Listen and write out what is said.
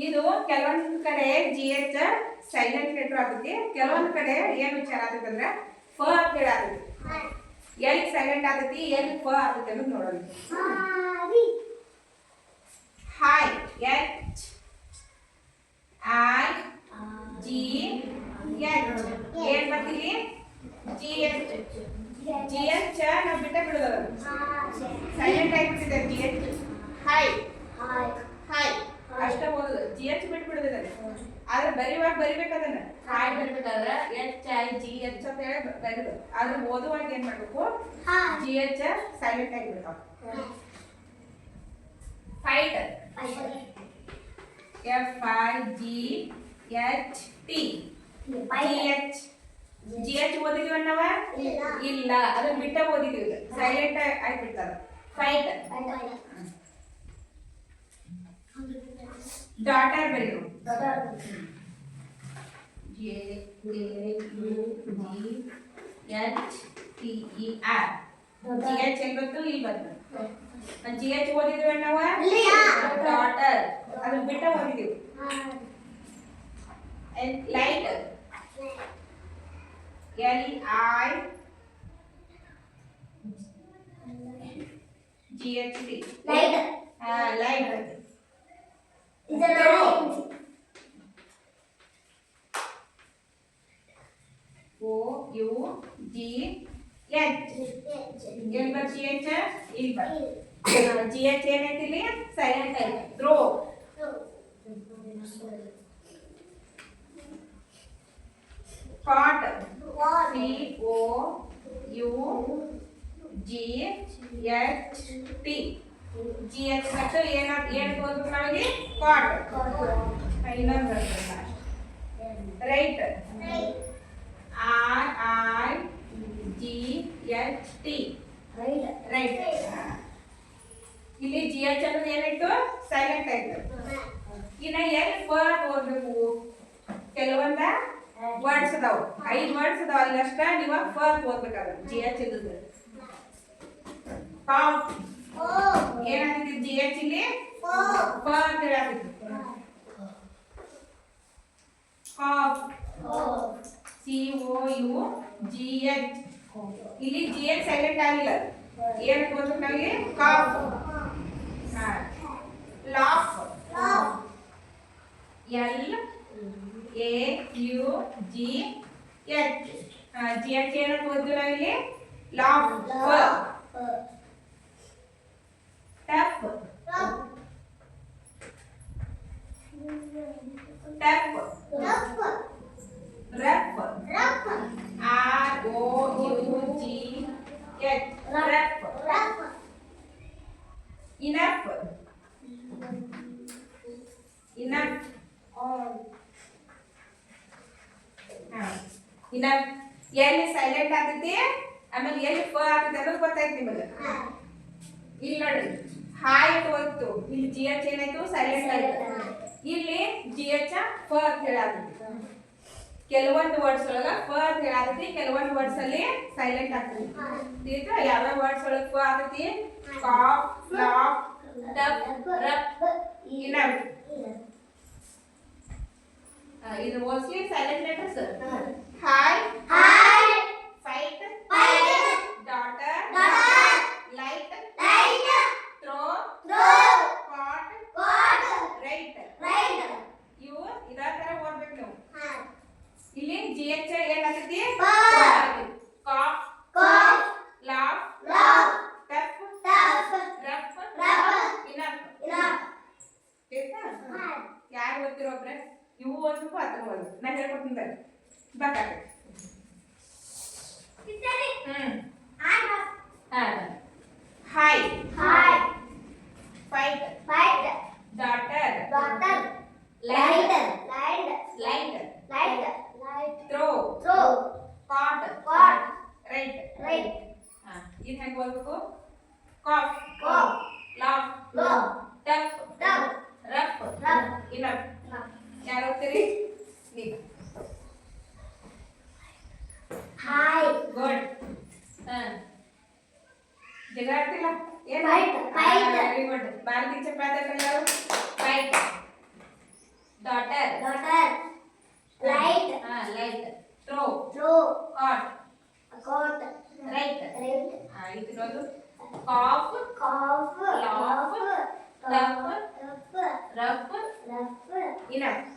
ಇದು ಕೆಲವೊಂದು ಕಡೆ ಜಿ ಎಚ್ ಸೈಲೆಂಟ್ ಲೆಟರ್ ಆಗುತ್ತೆ, ಕೆಲವೊಂದು ಕಡೆ ಏನು ವಿಚಾರ ಆಗುತ್ತೆ ಅಂದ್ರೆ ಫ ಅಂತ ಹೇಳಿ ಆಗುತ್ತೆ. ಎಲ್ಲಿ ಸೈಲೆಂಟ್ ಆಗುತ್ತೆ ಎಲ್ಲಿ ಫ ಆಗುತ್ತೆ ಅನ್ನೋದು ನೋಡೋಣ. Hi H I G H ಏನ್ ಬರ್ತೀವಿ ಜಿ ಎಚ್ ಜಿ ಎಚ್ ನಾವು ಬಿಟ್ಟ ಬಿಡೋದು ಸೈಲೆಂಟ್ ಆಗಿಬಿಟ್ಟಿದೆ ಜಿ ಎಚ್. ಹಾಯ್ ಹಾಯ್ ಅಷ್ಟ ಓದೋದು ಜಿ ಎಚ್ ಬಿಟ್ಟು ಬಿಡೋದಿದೆ. ಆದ್ರೆ ಬರಿವಾಗ ಬರಿಬೇಕದನ್ನ ಹಾಯ್ ಬರಿಬೇಕಾದ್ರೆ ಎಚ್ ಐ ಜಿ ಎಚ್ ಅಂತ ಹೇಳಿ ಬರಿದು, ಆದ್ರೆ ಓದುವಾಗ ಏನ್ ಮಾಡ್ಬೇಕು ಜಿ ಎಚ್ ಸೈಲೆಂಟ್ ಆಗಿಬಿಡ್ತಾವ. Fight F I G H T G H G H ಓದಿದೀವಿ ನಾವ ಇಲ್ಲ, ಅದನ್ನ ಬಿಟ್ಟ ಓದಿದೀವಿ ಸೈಲೆಂಟ್ ಆಗಿಬಿಡ್ತಾರ. ಫೈಟ್ ಡಾಟರ್ ಬರೀರು J K U G H T E R G H ಎಲ್ಲಿ ಬಂತು ಇಲ್ಲಿ ಬಂತು. ಜಿ ಎಚ್ ಓದಿದ್ವಿ ನಾವು ಡಾಟರ್ ಅದನ್ನ ಬಿಟ್ಟ ಓದಿದೀವಿ. Light L I G H T light light O U G H ಎಲ್ಲಿ ಬರ್ ಜಿ ಎಚ್ ಇಲ್ಲಿ ಬರ್ ಜಿ ಎಚ್ ಏನೈತಿ ಇಲ್ಲಿ ಸೈಲೆಂಟ್ ಐತಿ. Throw caught C O U G H T G H ಮತ್ತು ಏನು ಓದ್ಬೇಕು ನಾವಿಲ್ಲಿ ಕಾಟ್. ಇನ್ನೊಂದು right R I G H T right. ಇಲ್ಲಿ ಜಿ ಎಚ್ ಅನ್ನೋದು ಏನಾಯ್ತು ಸೈಲೆಂಟ್ ಆಯ್ತು. ಇನ್ನ ಎಲ್ಲಿ ಫ ಓದ್ಬೇಕು ಕೆಲವೊಂದ ವರ್ಡ್ಸ್ ಅದಾವ, 5 ವರ್ಡ್ಸ್ ಅದಾವ, ಅಲ್ಲಿ ಅಷ್ಟ ನೀವು ಫ ಓದ್ಬೇಕಾದ್ರೆ ಜಿ ಎಚ್ ಇದ್ದದ್ದು. ಕಾಫ್ ಏನಾಗ್ತಿತ್ತು ಜಿ ಎಚ್ ಇಲ್ಲಿ ಫ ಅಂತ ಹೇಳಾಗ್ತಿತ್ತು. Cough C O U G H ಇಲ್ಲಿ ಜಿ ಎಚ್ ಸೈಲೆಂಟ್ ಆಗಿಲ್ಲ, ಏನಕ್ಕೆ ಓದ್ಬೇಕು ನಾವಿಲ್ಲಿ cough. Laugh L A U G H G H ಏನಕ್ಕೆ ಓದ್ತೀವಿ ನಾವಿಲ್ಲಿ laugh. Tough tough rough R O U G H rough. Enough enough enough ಎಲ್ಲಿ silent ಆಗ್ತೈತಿ ಆಮೇಲೆ ಎಲ್ಲಿ ಫ ಆಗ್ತೈತಿ ಅನ್ನೋದು ಗೊತ್ತಾಯ್ತು ನಿಮಗೆ. ಇಲ್ಲಿ ನೋಡಿ ಹಾಯ್ ಅಂತ ಓದ್ತು, ಇಲ್ಲಿ ಜಿ ಎಚ್ ಏನಾಯ್ತು ಸೈಲೆಂಟ್ ಆಯ್ತು, ಇಲ್ಲಿ ಜಿ ಎಚ್ ಫ ಅಂತ ಹೇಳಾಗ್ತೈತಿ. ಕೆಲವೊಂದು ವರ್ಡ್ಸ್ ಒಳಗ ಫ ಅಂತ ಹೇಳಾಗ್ತೈತಿ, ಕೆಲವೊಂದು ವರ್ಡ್ಸ್ ಅಲ್ಲಿ ಸೈಲೆಂಟ್ ಆಗ್ತೈತಿ. ಯಾವ್ಯಾವ ವರ್ಡ್ಸ್ ಒಳಗ ಫ ಆಗ್ತೈತಿ cough laugh tough rough enough. ಇದು mostly silent letters. High fight daughter light through caught right. ಇವು ಇದೇ ತರ ಓದ್ಬೇಕು ನಾವು. ಇಲ್ಲಿ ಜಿ ಎಚ್ ಏನಾಗ್ತೈತಿ cough laugh tough rough enough. ಯಾರು ಓದ್ತಿರೋ ಒಬ್ರೆ ಇವು ಓದ್ಬೇಕು ಅದ್ರ ಓದ್ಬೇಕು. ನಾನು ಹೇಳ್ಕೊಡ್ತೀನಿ ಬೇಕಾಗ್ತದೆ. High fight daughter light through caught right. ಇದು ಹೆಂಗೆ ಓದ್ಬೇಕು cough laugh tough rough enough. ಯಾರು ಓದ್ತೀರಿ ನೀವು? ಗುಡ್. ಜಗ ಆಡ್ತಿಲ್ಲ ಏನು? Very good. ಭಾರತೀಯ ಚಪ್ಪಾಳೆ ಯಾರು? Fight daughter, light, light, throw, caught, right, ಇದು ನೋಡು cough, laugh, tough, rough, enough.